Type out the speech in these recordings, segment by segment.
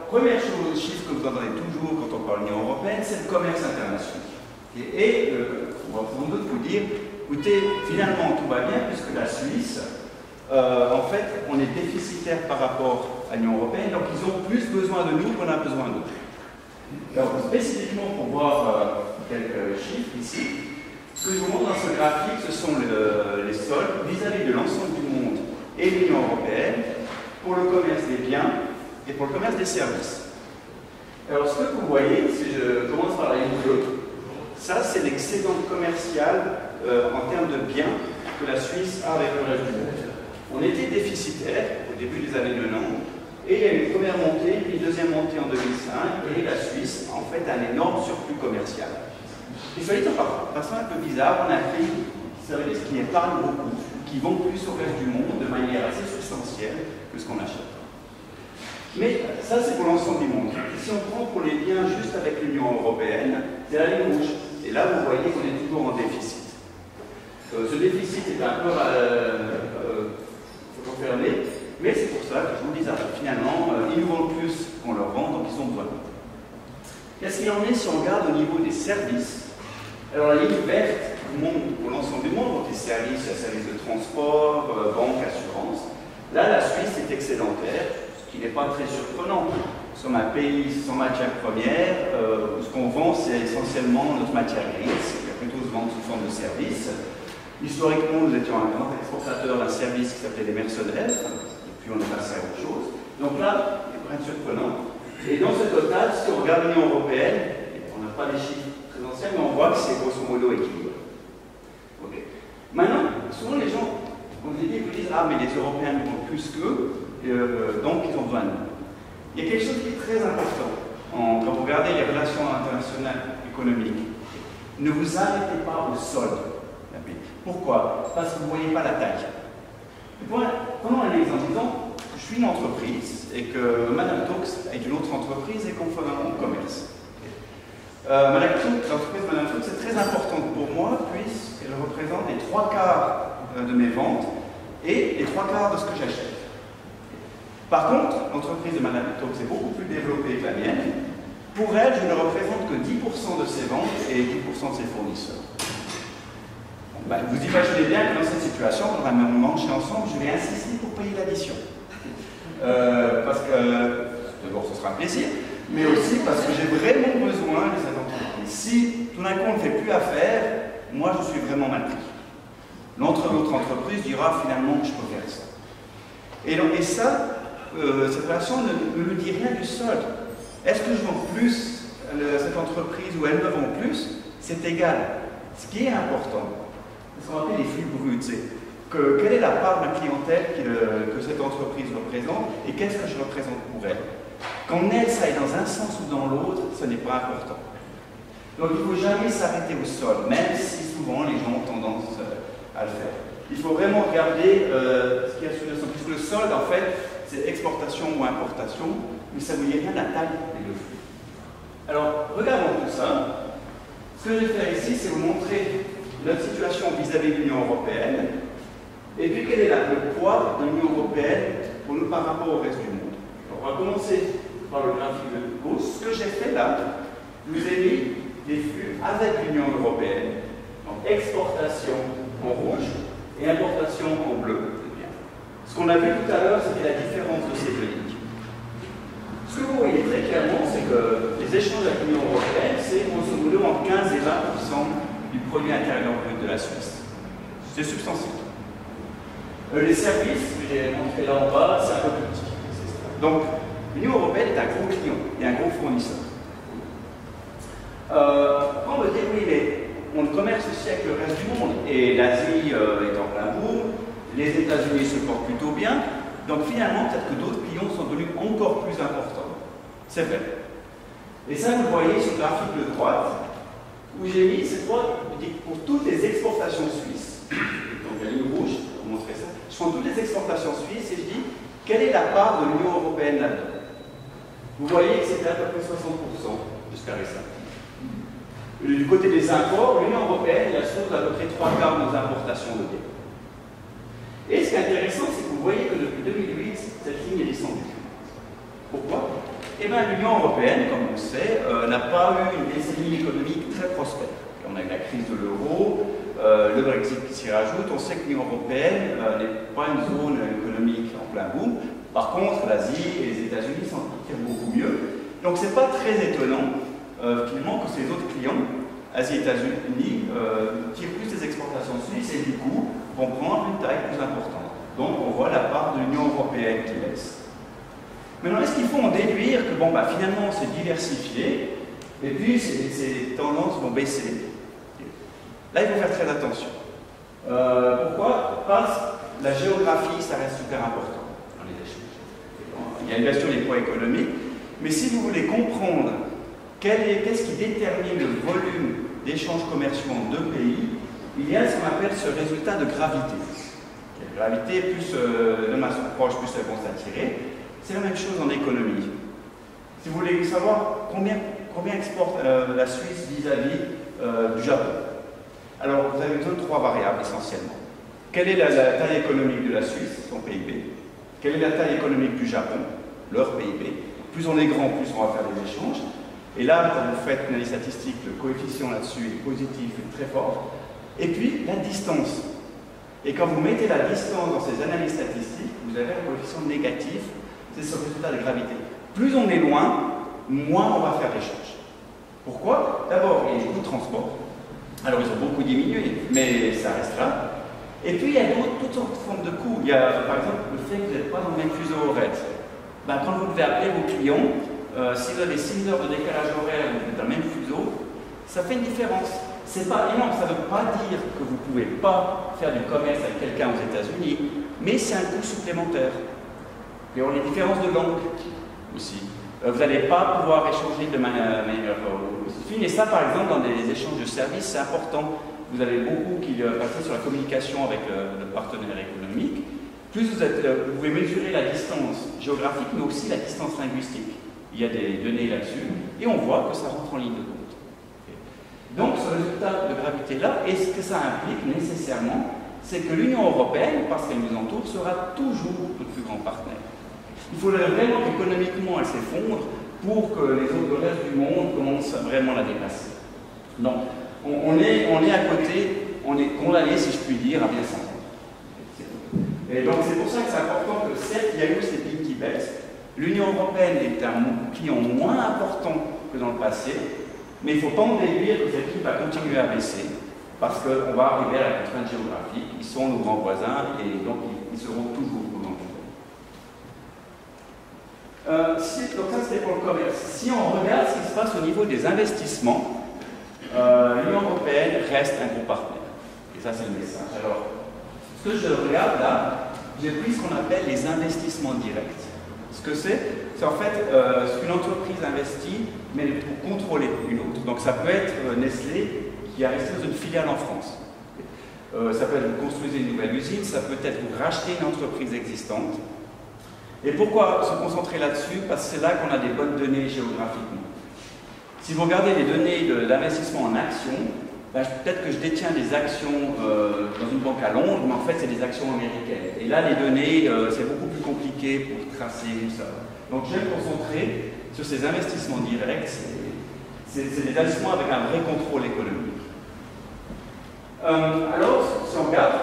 première chose, chiffre que vous entendez toujours quand on parle de l'Union européenne, c'est le commerce international. Et on va sans doute vous dire, écoutez, finalement tout va bien puisque la Suisse, en fait, on est déficitaire par rapport à l'Union européenne, donc ils ont plus besoin de nous qu'on a besoin d'eux. Alors, spécifiquement pour voir quelques chiffres ici, ce que je vous montre dans ce graphique, ce sont les soldes vis-à-vis de l'ensemble du monde et de l'Union européenne pour le commerce des biens et pour le commerce des services. Alors, ce que vous voyez, si je commence par la ligne bleue, ça c'est l'excédent commercial en termes de biens que la Suisse a avec le reste du monde. On était déficitaire au début des années 90, et il y a eu une première montée, puis une deuxième montée en 2005, et la Suisse en fait a un énorme surplus commercial. Et soit dit de façon un peu bizarre, on a pris services qui épargnent beaucoup, qui vont plus au reste du monde de manière assez substantielle que ce qu'on achète. Mais ça, c'est pour l'ensemble du monde. Si on prend pour les biens juste avec l'Union européenne, c'est la ligne rouge. Et là, vous voyez qu'on est toujours en déficit. Ce déficit est un peu fermé, mais c'est pour ça que je vous dis, finalement, ils nous vendent plus qu'on leur vend, donc ils ont besoin. Qu'est-ce qu'il en est si on regarde au niveau des services? Alors, la ligne verte montre pour l'ensemble du monde, donc les services de transport, banque, assurance. Là, la Suisse est excédentaire, ce qui n'est pas très surprenant. Nous sommes un pays sans matière première, où ce qu'on vend, c'est essentiellement notre matière grise, qui va plutôt se vendre sous forme de service. Historiquement, nous étions un grand exportateur d'un service qui s'appelait les mercenaires, et puis on est passé à autre chose. Donc là, il n'y a rien de surprenant. Et dans ce total, si on regarde l'Union européenne, on n'a pas les chiffres très anciens, mais on voit que c'est grosso modo équilibré. Okay. Maintenant, souvent les gens, on vous dit, vous disent, ah mais les Européens nous vendent plus qu'eux, donc ils ont besoin de nous. Il y a quelque chose qui est très important quand vous regardez les relations internationales économiques. Ne vous arrêtez pas au solde. Pourquoi? Parce que vous ne voyez pas la taille. Prenons un exemple. Disons, je suis une entreprise et que Madame Tox est une autre entreprise et qu'on fait un commerce. L'entreprise Madame Tox est très importante pour moi puisqu'elle représente les 3/4 de mes ventes et les 3/4 de ce que j'achète. Par contre, l'entreprise de Madame Tox est beaucoup plus développée que la mienne. Pour elle, je ne représente que 10% de ses ventes et 10% de ses fournisseurs. Ben, vous imaginez bien que dans cette situation, on va manger ensemble, je vais insister pour payer l'addition. Parce que, d'abord, ce sera un plaisir, mais aussi parce que j'ai vraiment besoin de cette entreprise. Si tout d'un coup on ne fait plus affaire, moi je suis vraiment mal pris. L'autre entreprise dira finalement je peux faire ça. Et ça, cette relation ne me dit rien du solde. Est-ce que je vends plus cette entreprise ou elle me vend plus? C'est égal. Ce qui est important, ce qu'on appelle les flux bruts, c'est quelle est la part de ma clientèle que cette entreprise représente et qu'est-ce que je représente pour elle. Quand elle, ça aille dans un sens ou dans l'autre, ce n'est pas important. Donc il ne faut jamais s'arrêter au sol, même si souvent les gens ont tendance à le faire. Il faut vraiment regarder ce qu'il y a sur le sol, puisque le solde, en fait, c'est exportation ou importation, mais ça ne vous dit rien de la taille des deux flux. Alors, regardons tout ça. Ce que je vais faire ici, c'est vous montrer notre situation vis-à-vis de l'Union européenne, et puis quel est le poids de l'Union européenne pour nous par rapport au reste du monde. Alors, on va commencer par le graphique de gauche. Ce que j'ai fait là, je vous ai mis des flux avec l'Union européenne, donc exportation en rouge et importation en bleu. Ce qu'on a vu tout à l'heure, c'était la différence de ces deux lignes. Ce que vous voyez très clairement, c'est que les échanges avec l'Union européenne, c'est grosso modo entre 15 et 20% du produit intérieur brut de la Suisse. C'est substantiel. Les services, que j'ai montré là en bas, c'est un peu plus petit. Donc, l'Union européenne est un gros client et un gros fournisseur. On me dit, oui, mais on commerce aussi avec le reste du monde. Et l'Asie est en plein boom, les États-Unis se portent plutôt bien. Donc, finalement, peut-être que d'autres clients sont devenus encore plus importants. C'est vrai. Et ça, vous le voyez sur le graphique de droite, où j'ai mis ces trois, pour toutes les exportations suisses, donc la ligne rouge, pour vous montrer ça, je prends toutes les exportations suisses et je dis quelle est la part de l'Union européenne là-dedans. Vous voyez que c'était à peu près 60% jusqu'à récemment. Du côté des imports, l'Union européenne elle assume à peu près 3/4 de nos importations de biens. Et ce qui est intéressant, c'est que vous voyez que depuis 2008, cette ligne est descendue. Pourquoi? Eh bien, l'Union européenne, comme on le sait, n'a pas eu une décennie économique très prospère. On a eu la crise de l'euro, le Brexit qui s'y rajoute. On sait que l'Union européenne n'est pas une zone économique en plein boom. Par contre, l'Asie et les États-Unis s'en tirent beaucoup mieux. Donc, ce n'est pas très étonnant, finalement, que ces autres clients, Asie et États-Unis, tirent plus des exportations suisses et du coup, vont prendre une taille plus importante. Donc, on voit la part de l'Union européenne qui baisse. Maintenant, est-ce qu'il faut en déduire que, bon, bah, finalement, c'est diversifié, et puis ces tendances vont baisser? Là, il faut faire très attention. Pourquoi? Parce que la géographie, ça reste super important dans les échanges. Il y a une question des poids économiques, mais si vous voulez comprendre qu'est-ce qui détermine le volume d'échanges commerciaux en deux pays, il y a ce qu'on appelle ce résultat de gravité. La gravité, plus de masse proche, plus elles vont s'attirer. C'est la même chose en économie. Si vous voulez savoir combien exporte la Suisse vis-à-vis du Japon, alors vous avez besoin de trois variables essentiellement. Quelle est la taille économique de la Suisse, son PIB? Quelle est la taille économique du Japon, leur PIB? Plus on est grand, plus on va faire des échanges. Et là, quand vous faites une analyse statistique, le coefficient là-dessus est positif, est très fort. Et puis, la distance. Et quand vous mettez la distance dans ces analyses statistiques, vous avez un coefficient négatif, c'est ce résultat de gravité. Plus on est loin, moins on va faire d'échanges. Pourquoi? D'abord, il y a les coûts de transport. Alors, ils ont beaucoup diminué, mais ça reste là. Et puis, il y a toutes sortes de formes de coûts. Il y a, par exemple, le fait que vous n'êtes pas dans le même fuseau horaire. Ben, quand vous devez appeler vos clients, si vous avez 6 heures de décalage horaire et vous êtes dans le même fuseau, ça fait une différence. C'est pas énorme, ça ne veut pas dire que vous ne pouvez pas faire du commerce avec quelqu'un aux États-Unis, mais c'est un coût supplémentaire. Et on a les différences de langue aussi. Vous n'allez pas pouvoir échanger de manière aussi fine. Et ça, par exemple, dans des échanges de services, c'est important. Vous avez beaucoup qui passent sur la communication avec le partenaire économique. Plus vous pouvez mesurer la distance géographique, mais aussi la distance linguistique. Il y a des données là-dessus, et on voit que ça rentre en ligne de compte. Donc, ce résultat de gravité-là, et ce que ça implique nécessairement, c'est que l'Union européenne, parce qu'elle nous entoure, sera toujours notre plus grand partenaire. Il faudrait vraiment qu'économiquement elle s'effondre pour que les autres, le reste du monde commence vraiment à la dépasser. Donc, on est à côté, on est condamné, si je puis dire, à bien s'entendre. Et donc, c'est pour ça que c'est important que, certes, il y a eu ces pics qui baissent. L'Union européenne est un client moins important que dans le passé, mais il ne faut pas en déduire que cette pic va continuer à baisser, parce qu'on va arriver à la contrainte géographique. Ils sont nos grands voisins, et donc ils seront toujours nos grands voisins. Donc ça, c'était pour le commerce. Si on regarde ce qui se passe au niveau des investissements, l'Union européenne reste un gros partenaire. Et ça, c'est le message. Alors, ce que je regarde là, j'ai pris ce qu'on appelle les investissements directs. Ce que c'est en fait ce qu'une entreprise investit, mais pour contrôler une autre. Donc ça peut être Nestlé qui a investi dans une filiale en France. Ça peut être vous construisez une nouvelle usine, ça peut être vous rachetez une entreprise existante. Et pourquoi se concentrer là-dessus? Parce que c'est là qu'on a des bonnes données géographiquement. Si vous regardez les données d'investissement en actions, ben, peut-être que je détiens des actions dans une banque à Londres, mais en fait c'est des actions américaines. Et là les données, c'est beaucoup plus compliqué pour tracer tout ça. Donc je vais me concentrer sur ces investissements directs, c'est des investissements avec un vrai contrôle économique. Alors, si on regarde,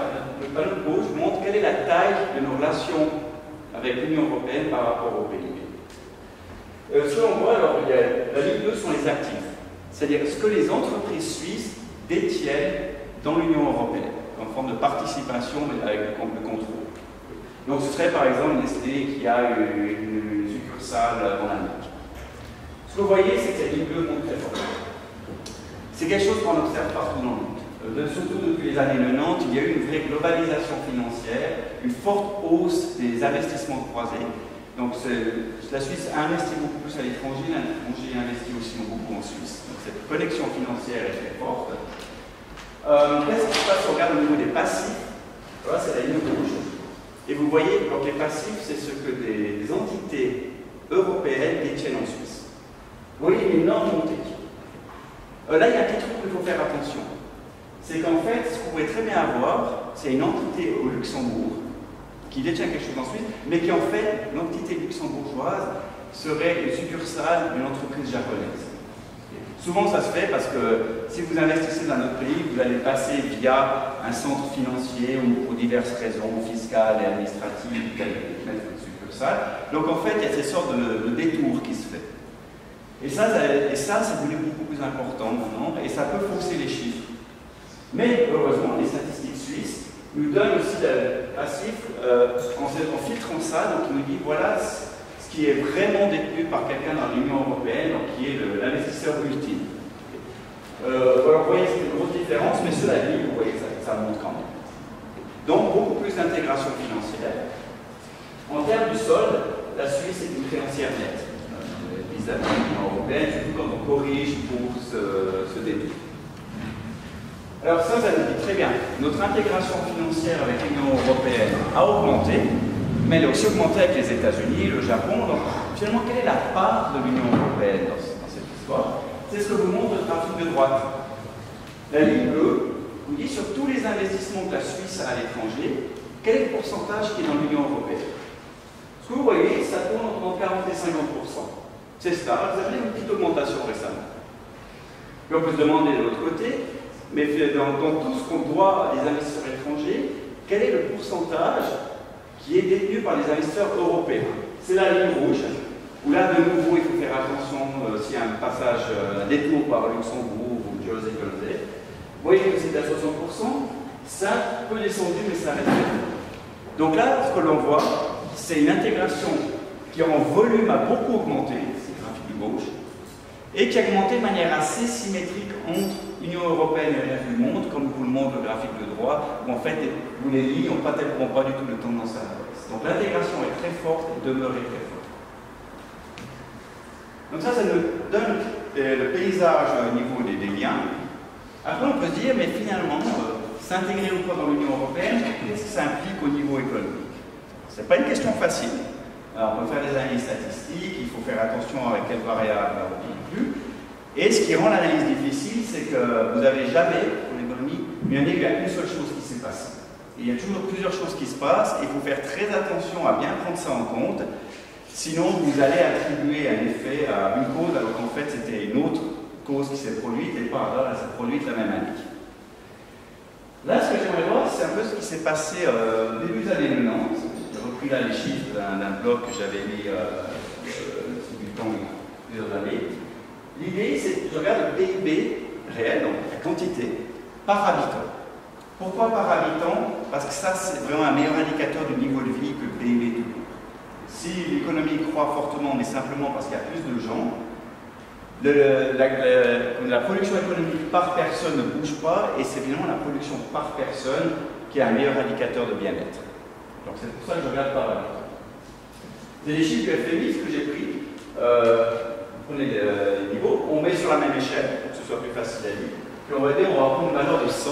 le panneau de gauche montre quelle est la taille de nos relations avec l'Union européenne par rapport au PIB. Ce qu'on voit, alors, la ligne 2 sont les actifs, c'est-à-dire ce que les entreprises suisses détiennent dans l'Union européenne, en forme de participation avec le contrôle. Donc ce serait par exemple Nestlé qui a une succursale dans l'Amérique. Ce que vous voyez, c'est que cette ligne bleue monte très fort. C'est quelque chose qu'on observe partout dans le monde. Surtout depuis les années 90, il y a eu une vraie globalisation financière, une forte hausse des investissements croisés. Donc la Suisse investit beaucoup plus à l'étranger, l'étranger investit aussi beaucoup en Suisse. Donc cette connexion financière est très forte. Qu'est-ce qui se passe? On regarde au niveau des passifs. Voilà, c'est la ligne rouge. Et vous voyez, donc les passifs, c'est ce que des entités européennes détiennent en Suisse. Vous voyez une énorme montée. Là, il y a un petit truc qu'il faut faire attention. C'est qu'en fait, ce que vous pouvez très bien avoir, c'est une entité au Luxembourg qui détient quelque chose en Suisse, mais qui en fait, l'entité luxembourgeoise, serait une succursale d'une entreprise japonaise. Souvent, ça se fait parce que si vous investissez dans notre pays, vous allez passer via un centre financier ou pour diverses raisons fiscales et administratives, telles mettre une succursale. Donc, en fait, il y a ces sortes de détours qui se fait. Et ça, c'est devenu beaucoup plus important maintenant, et ça peut fausser les chiffres. Mais heureusement, les statistiques suisses nous donnent aussi un chiffre en filtrant ça, donc il nous dit voilà ce qui est vraiment détenu par quelqu'un dans l'Union européenne, donc qui est l'investisseur ultime. Alors, vous voyez, c'est une grosse différence, mais cela dit, vous voyez, ça monte quand même. Donc, beaucoup plus d'intégration financière. En termes du solde, la Suisse est une créancière nette vis-à-vis de l'Union européenne, surtout quand on corrige pour ce détour. Alors ça nous dit très bien. Notre intégration financière avec l'Union européenne a augmenté, mais elle a aussi augmenté avec les États-Unis, le Japon. Donc finalement, quelle est la part de l'Union européenne dans cette histoire? C'est ce que vous montre le graphique de droite. La ligne bleue vous dit sur tous les investissements que la Suisse a à l'étranger, quel est le pourcentage qui est dans l'Union européenne? Ce que vous voyez, ça tourne entre 40 et 50%. C'est stable, vous avez une petite augmentation récemment. Puis on peut se demander de l'autre côté, mais dans tout ce qu'on doit à des investisseurs étrangers, quel est le pourcentage qui est détenu par les investisseurs européens? C'est la ligne rouge, où là, de nouveau, il faut faire attention s'il y a un passage, un détour par Luxembourg ou Jersey. Vous voyez que c'est à 60%, ça a peu descendu, mais ça reste. Donc là, ce que l'on voit, c'est une intégration qui en volume a beaucoup augmenté, c'est le graphique du gauche, et qui a augmenté de manière assez symétrique entre l'Union européenne et le reste du monde, comme vous le montre le graphique de droite, où en fait, les lignes n'ont pas du tout de tendance à l'inverse. Donc l'intégration est très forte et demeurait très forte. Donc ça nous donne le paysage au niveau des liens. Après, on peut se dire, mais finalement, s'intégrer ou pas dans l'Union européenne, qu'est-ce que ça implique au niveau économique? Ce n'est pas une question facile. Alors, on peut faire des analyses statistiques, il faut faire attention avec quelles variables on inclut. Et ce qui rend l'analyse difficile, c'est que vous n'avez jamais, pour l'économie, il y a une seule chose qui s'est passée. Et il y a toujours plusieurs choses qui se passent, et il faut faire très attention à bien prendre ça en compte. Sinon, vous allez attribuer un effet à une cause, alors qu'en fait, c'était une autre cause qui s'est produite, et par hasard, elle s'est produite la même année. Là, ce que j'aimerais voir, c'est un peu ce qui s'est passé début des années 90. J'ai repris là les chiffres d'un blog que j'avais mis sous du temps il y a plusieurs années. L'idée, c'est que je regarde le PIB réel, donc la quantité, par habitant. Pourquoi par habitant? Parce que ça, c'est vraiment un meilleur indicateur du niveau de vie que le PIB tout court. Si l'économie croît fortement, mais simplement parce qu'il y a plus de gens, la production économique par personne ne bouge pas, et c'est finalement la production par personne qui est un meilleur indicateur de bien-être. Donc c'est pour ça que je regarde par habitant. C'est des chiffres du FMI, ce que j'ai pris. Vous prenez les niveaux, on met sur la même échelle pour que ce soit plus facile à lire. Puis on va dire, on va prendre une valeur de 100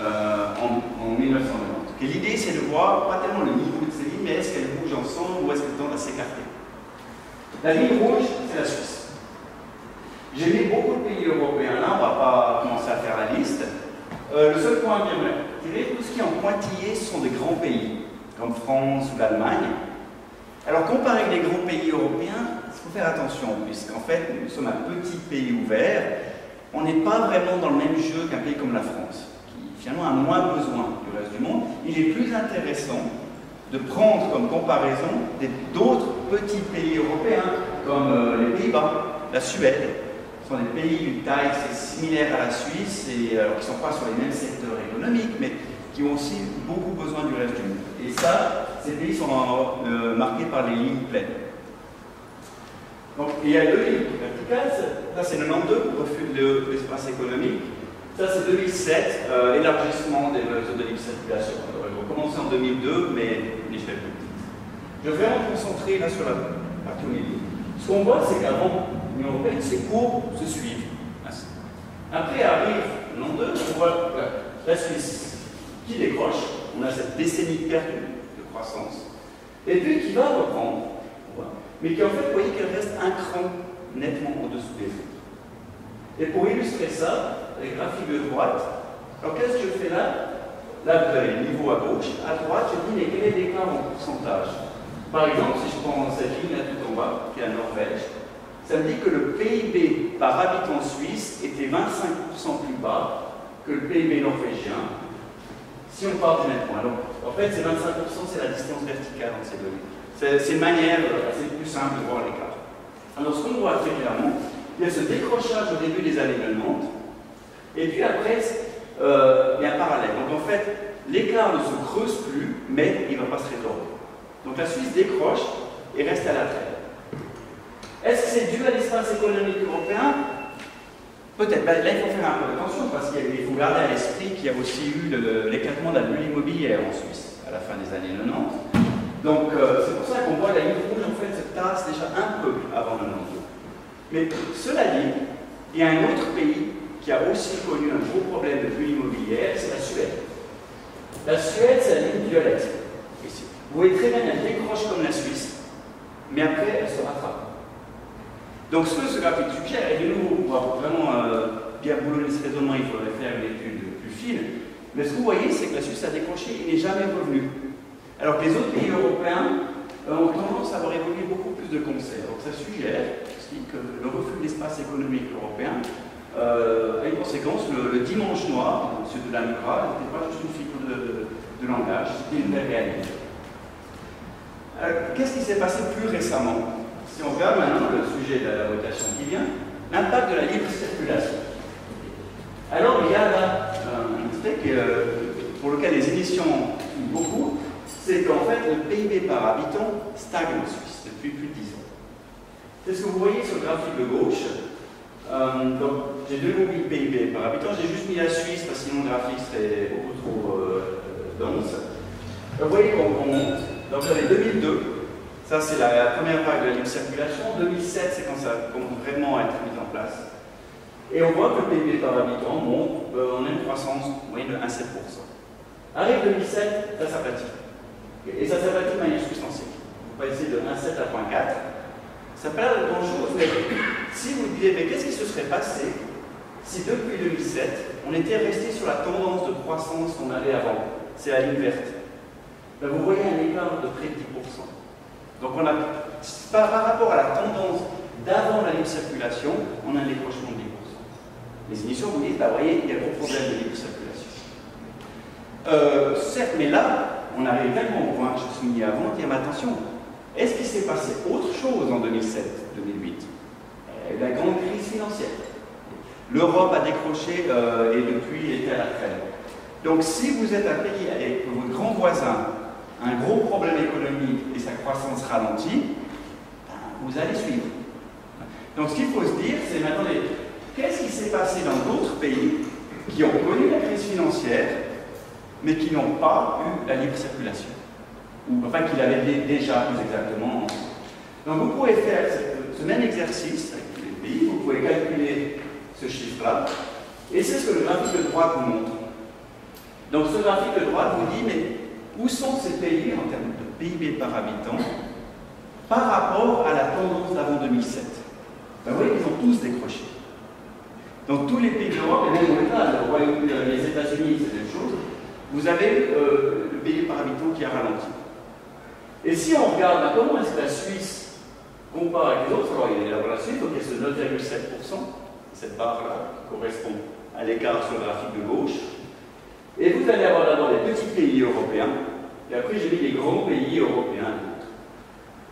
en 1990. Et l'idée, c'est de voir pas tellement le niveau de ces lignes, mais est-ce qu'elles bougent ensemble ou est-ce qu'elles tendent à s'écarter. La ligne rouge, c'est la Suisse. J'ai mis beaucoup de pays européens là, on ne va pas commencer à faire la liste. Le seul point que j'aimerais tirer, tout ce qui est en pointillé, ce sont des grands pays, comme France ou l'Allemagne. Alors, comparé avec les grands pays européens, il faut faire attention, puisqu'en fait, nous sommes un petit pays ouvert. On n'est pas vraiment dans le même jeu qu'un pays comme la France, qui finalement a moins besoin du reste du monde. Il est plus intéressant de prendre comme comparaison d'autres petits pays européens, comme les Pays-Bas, la Suède. Ce sont des pays d'une taille similaire à la Suisse, et, qui ne sont pas sur les mêmes secteurs économiques, mais qui ont aussi beaucoup besoin du reste du monde. Et ça, ces pays sont marqués par les lignes pleines. Donc, il y a deux lignes verticales. Là, c'est 92 pour l'espace économique. Ça, c'est 2007, élargissement des réseaux de libre circulation. Alors, ils vont commencer en 2002, mais l'échelle plus petite. Je vais me concentrer là sur la partie au milieu. Ce qu'on voit, c'est qu'avant l'Union européenne, ces courbes se suivent. Après arrive l'an 2, on voit la Suisse qui décroche. On a cette décennie perdue de croissance, et puis qui va reprendre, mais qui en fait, vous voyez qu'elle reste un cran nettement au-dessous des autres. Et pour illustrer ça, les graphiques de droite, alors qu'est-ce que je fais là? Là, vous avez le niveau à gauche. À droite, je dis, mais quel est l'écart en pourcentage? Par exemple, si je prends cette ligne là tout en bas, qui est la Norvège, ça me dit que le PIB par habitant suisse était 25% plus bas que le PIB norvégien, si on part du même point. Donc, en fait, ces 25%, c'est la distance verticale entre ces deux lignes. C'est une manière assez plus simple de voir l'écart. Alors, ce qu'on voit très clairement, il y a ce décrochage au début des années 90, et puis après, il y a un parallèle. Donc, en fait, l'écart ne se creuse plus, mais il ne va pas se résorber. Donc, la Suisse décroche et reste à la traîne. Est-ce que c'est dû à l'espace économique européen? Peut-être. Là, il faut faire un peu attention parce qu'il faut garder à l'esprit qu'il y a aussi eu l'éclatement de la bulle immobilière en Suisse à la fin des années 90. Donc, c'est pour ça qu'on voit la ligne rouge en fait se tasse déjà un peu avant 92. Mais cela dit, il y a un autre pays qui a aussi connu un gros problème de bulle immobilière, c'est la Suède. La Suède, c'est la ligne violette. Ici. Vous voyez très bien, elle décroche comme la Suisse, mais après, elle se rattrape. Donc, ce que ce graphique suggère, et de nouveau, pour vraiment bien boulonner ce raisonnement, il faudrait faire une étude plus fine. Mais ce que vous voyez, c'est que la Suisse a décroché, il n'est jamais revenu. Alors que les autres pays européens ont tendance à avoir évolué beaucoup plus de concert. Donc, ça suggère que le refus de l'espace économique européen a une conséquence. Le dimanche noir, M. Delannoy, n'était pas juste une figure de langage, c'était une vraie réalité. Qu'est-ce qui s'est passé plus récemment? Si on regarde maintenant le sujet de la votation qui vient, l'impact de la libre circulation. Alors, il y a là un aspect pour lequel les émissions font beaucoup, c'est qu'en fait, le PIB par habitant stagne en Suisse depuis plus de 10 ans. C'est ce que vous voyez sur le graphique de gauche. Donc, j'ai deux mobiles PIB par habitant. J'ai juste mis la Suisse parce que sinon le graphique serait beaucoup trop dense. Vous voyez qu'on monte. Donc, j'avais 2002. Ça, c'est la première vague de la libre circulation. 2007, c'est quand ça commence vraiment à être mis en place. Et on voit que le PIB par habitant monte, on a une croissance moyenne de 1,7%. Arrive 2007, ça s'aplatit. Et ça s'aplatit de manière substantielle. On va passer de 1,7 à 0,4. Ça n'a pas l'air de grand-chose, mais si vous disiez, mais qu'est-ce qui se serait passé si depuis 2007, on était resté sur la tendance de croissance qu'on avait avant? C'est la ligne verte. Ben, vous voyez un écart de près de 10%. Donc, par rapport à la tendance d'avant la libre circulation, on a un décrochement de 10%. Les émissions vous disent, bah, vous voyez, il y a un gros problème de libre circulation. Certes, mais là, on arrive tellement au point que je soulignais avant, dire, mais attention, est-ce qu'il s'est passé autre chose en 2007-2008? La grande crise financière. L'Europe a décroché et depuis était à la traîne. Donc, si vous êtes un pays avec votre grand voisin, un gros problème économique et sa croissance ralentit, ben, vous allez suivre. Donc ce qu'il faut se dire, c'est maintenant, qu'est-ce qui s'est passé dans d'autres pays qui ont connu la crise financière, mais qui n'ont pas eu la libre circulation? Ou enfin, qui l'avaient déjà, plus exactement. Donc vous pouvez faire ce même exercice avec tous les pays, vous pouvez calculer ce chiffre-là, et c'est ce que le graphique de droite vous montre. Donc ce graphique de droite vous dit, mais où sont ces pays en termes de PIB par habitant par rapport à la tendance d'avant 2007? Ben, vous voyez qu'ils ont tous décroché. Donc tous les pays d'Europe, et même au-delà, les États-Unis, c'est la même chose, vous avez le PIB par habitant qui a ralenti. Et si on regarde ben, comment est-ce que la Suisse compare avec les autres, alors il y a la Suisse, donc il y a ce 9,7%, cette barre-là, qui correspond à l'écart sur le graphique de gauche. Et vous allez avoir d'abord les petits pays européens, et après j'ai mis les grands pays européens.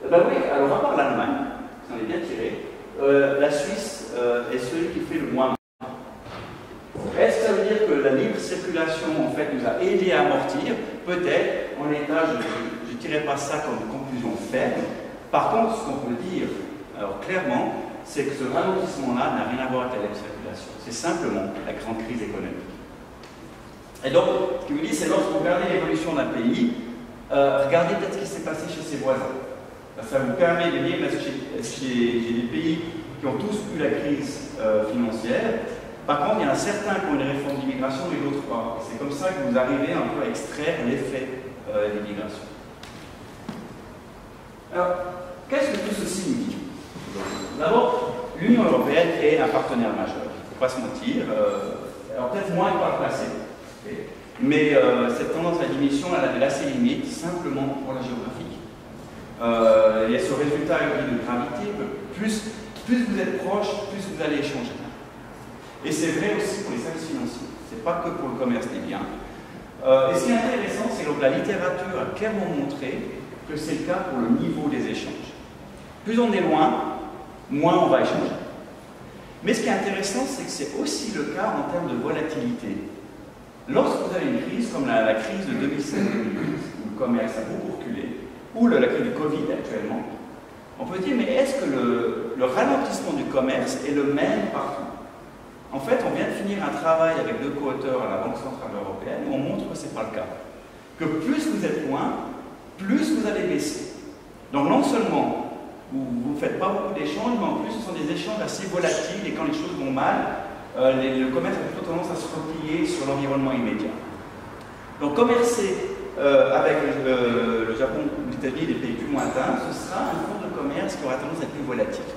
Ben oui, alors à part l'Allemagne, ça en est bien tiré, la Suisse est celui qui fait le moins. Est-ce que ça veut dire que la libre circulation en fait nous a aidé à amortir? Peut-être, en l'état, je ne tirerai pas ça comme conclusion ferme. Par contre, ce qu'on peut dire, alors clairement, c'est que ce ralentissement-là n'a rien à voir avec la libre circulation. C'est simplement la grande crise économique. Et donc, ce qu'il vous dit, c'est lorsque vous regardez l'évolution d'un pays, regardez peut-être ce qui s'est passé chez ses voisins. Ça vous permet de dire, est-ce que j'ai des pays qui ont tous eu la crise financière? Par contre, il y en a certains qui ont une réforme d'immigration et d'autres pas. C'est comme ça que vous arrivez un peu à extraire l'effet de l'immigration. Alors, qu'est-ce que tout ceci nous dit? D'abord, l'Union européenne est un partenaire majeur. Il ne faut pas se mentir. Alors peut-être moins que par le passé. Mais cette tendance à la diminution, elle avait là ses limites, simplement pour la géographie. Il y a ce résultat de gravité, plus vous êtes proche, plus vous allez échanger. Et c'est vrai aussi pour les services financiers, c'est pas que pour le commerce des biens. Et ce qui est intéressant, c'est que la littérature a clairement montré que c'est le cas pour le niveau des échanges. Plus on est loin, moins on va échanger. Mais ce qui est intéressant, c'est que c'est aussi le cas en termes de volatilité. Lorsque vous avez une crise comme la crise de 2007-2008, où le commerce a beaucoup reculé, ou la crise du Covid actuellement, on peut dire, mais est-ce que le ralentissement du commerce est le même partout? En fait, on vient de finir un travail avec deux co-auteurs à la Banque Centrale Européenne où on montre que ce n'est pas le cas. Que plus vous êtes loin, plus vous allez baisser. Donc non seulement vous ne faites pas beaucoup d'échanges, mais en plus ce sont des échanges assez volatiles et quand les choses vont mal, le commerce a plutôt tendance à se replier sur l'environnement immédiat. Donc commercer avec le Japon, l'Italie et les pays plus lointains, ce sera un fonds de commerce qui aura tendance à être plus volatile.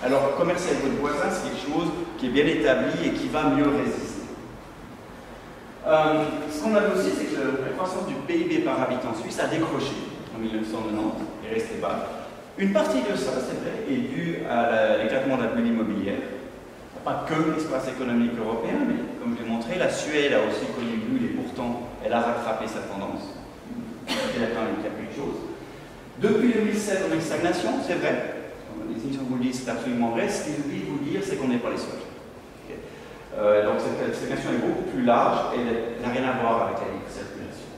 Alors commercer avec votre voisin, c'est quelque chose qui est bien établi et qui va mieux résister. Ce qu'on a vu aussi, c'est que la croissance du PIB par habitant suisse a décroché en 1990 et resté bas. Une partie de ça, c'est vrai, est due à l'éclatement de la bulle immobilière. Pas que l'espace économique européen, mais comme je l'ai montré, la Suède a aussi connu une bulle et pourtant elle a rattrapé sa tendance. Il y a quand même quelque chose. Depuis 2007, on a une stagnation, c'est vrai. Les émissions vous le disent, c'est absolument vrai. Ce qu'ils oublient de vous dire, c'est qu'on n'est pas les seuls. Okay. Donc cette stagnation est beaucoup plus large et elle n'a rien à voir avec la libre circulation.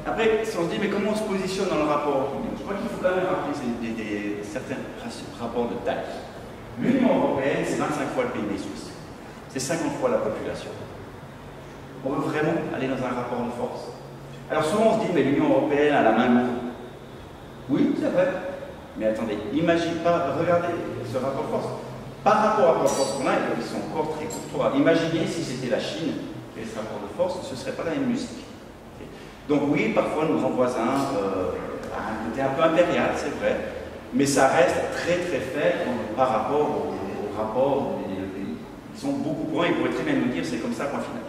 Après, si on se dit, mais comment on se positionne dans le rapport? Je crois qu'il faut quand même rappeler certains rapports de taille. L'Union européenne, c'est 25 fois le PIB suisse. C'est 50 fois la population. On veut vraiment aller dans un rapport de force. Alors souvent on se dit, mais l'Union européenne a la main lourde. Oui, c'est vrai. Mais attendez, imaginez pas, regardez ce rapport de force. Par rapport à rapport de force qu'on a, ils sont encore très courtois. Imaginez si c'était la Chine qui avait ce rapport de force, ce ne serait pas la même musique. Donc oui, parfois nos voisins ont un côté un peu impérial, c'est vrai, mais ça reste très très faible par rapport au rapport des pays. Ils sont beaucoup moins, ils pourraient très bien nous dire c'est comme ça, point final.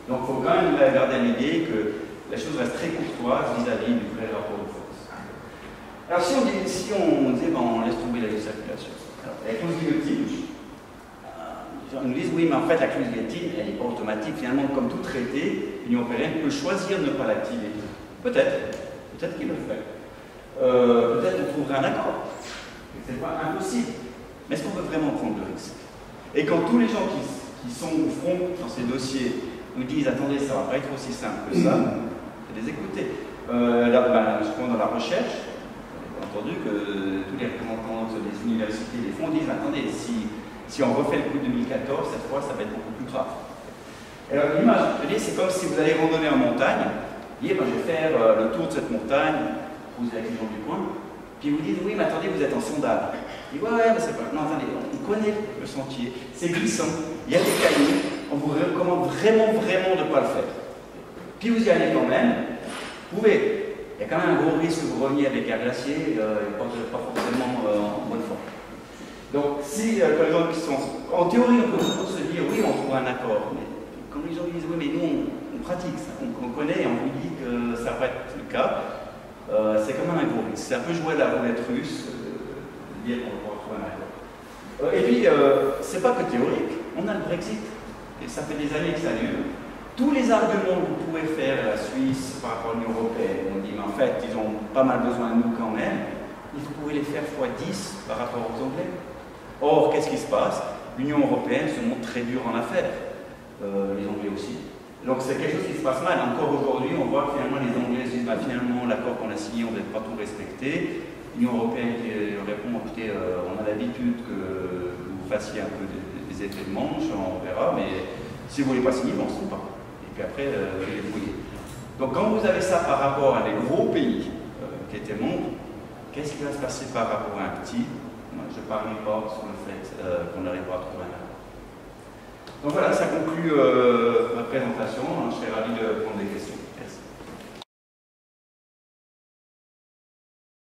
Donc il faut quand même garder l'idée que la chose reste très courtoise vis-à-vis du vrai rapport de force. Alors si on disait, ben, on laisse tomber la circulation. Alors, la clause guillotine, ils nous disent oui, mais en fait la clause guillotine, elle n'est pas automatique. Finalement, comme tout traité, l'Union européenne peut choisir de ne pas l'activer. Peut-être qu'il le fait. Peut-être qu'on trouverait un accord. C'est pas impossible. Mais est-ce qu'on veut vraiment prendre le risque? Et quand tous les gens qui sont au front dans ces dossiers nous disent attendez, ça va pas être aussi simple que ça, c'est les écouter. Là, ben, je prends dans la recherche, j'ai entendu que tous les représentants des universités, des fonds disent attendez, si on refait le coup de 2014, cette fois ça va être beaucoup plus grave. Alors l'image, c'est comme si vous allez randonner en montagne, vous dites ben, je vais faire le tour de cette montagne, vous avez les gens du coin, puis vous dites oui mais attendez, vous êtes en sandales. Il dit ouais mais c'est pas. Non attendez, on connaît le sentier, c'est glissant, il y a des cailloux, on vous recommande vraiment de ne pas le faire. Puis vous y allez quand même, vous pouvez, il y a quand même un gros risque que vous reveniez avec un glacier, pas forcément en bonne forme. Donc si par exemple, en théorie on peut se dire oui on trouve un accord, mais quand les gens disent oui mais nous on pratique ça, on connaît et on vous dit que ça va être le cas, c'est quand même un gros risque. C'est un peu jouer à la roulette russe, dire qu'on va trouver un accord. Et puis, c'est pas que théorique, on a le Brexit, et ça fait des années que ça dure. Tous les arguments que vous pouvez faire à la Suisse par rapport à l'Union européenne, on dit mais en fait ils ont pas mal besoin de nous quand même, et vous pouvez les faire x10 par rapport aux Anglais. Or, qu'est-ce qui se passe? L'Union européenne se montre très dure en affaires, les Anglais aussi. Donc c'est quelque chose qui se passe mal. Encore aujourd'hui, on voit que finalement les Anglais disent bah, finalement l'accord qu'on a signé, on ne va pas tout respecter. L'Union européenne qui répond écoutez, on a l'habitude que vous fassiez un peu des effets de manche, on verra, mais si vous ne voulez pas signer, on ne signe pas. Et puis après, vous les débrouillez. Donc quand vous avez ça par rapport à des gros pays qui étaient membres, qu'est-ce qui va se passer par rapport à un petit? Moi, je ne parie pas sur le fait qu'on n'arrive pas à trouver un accord. Donc voilà, ça conclut ma présentation. Je serais ravi de prendre des questions.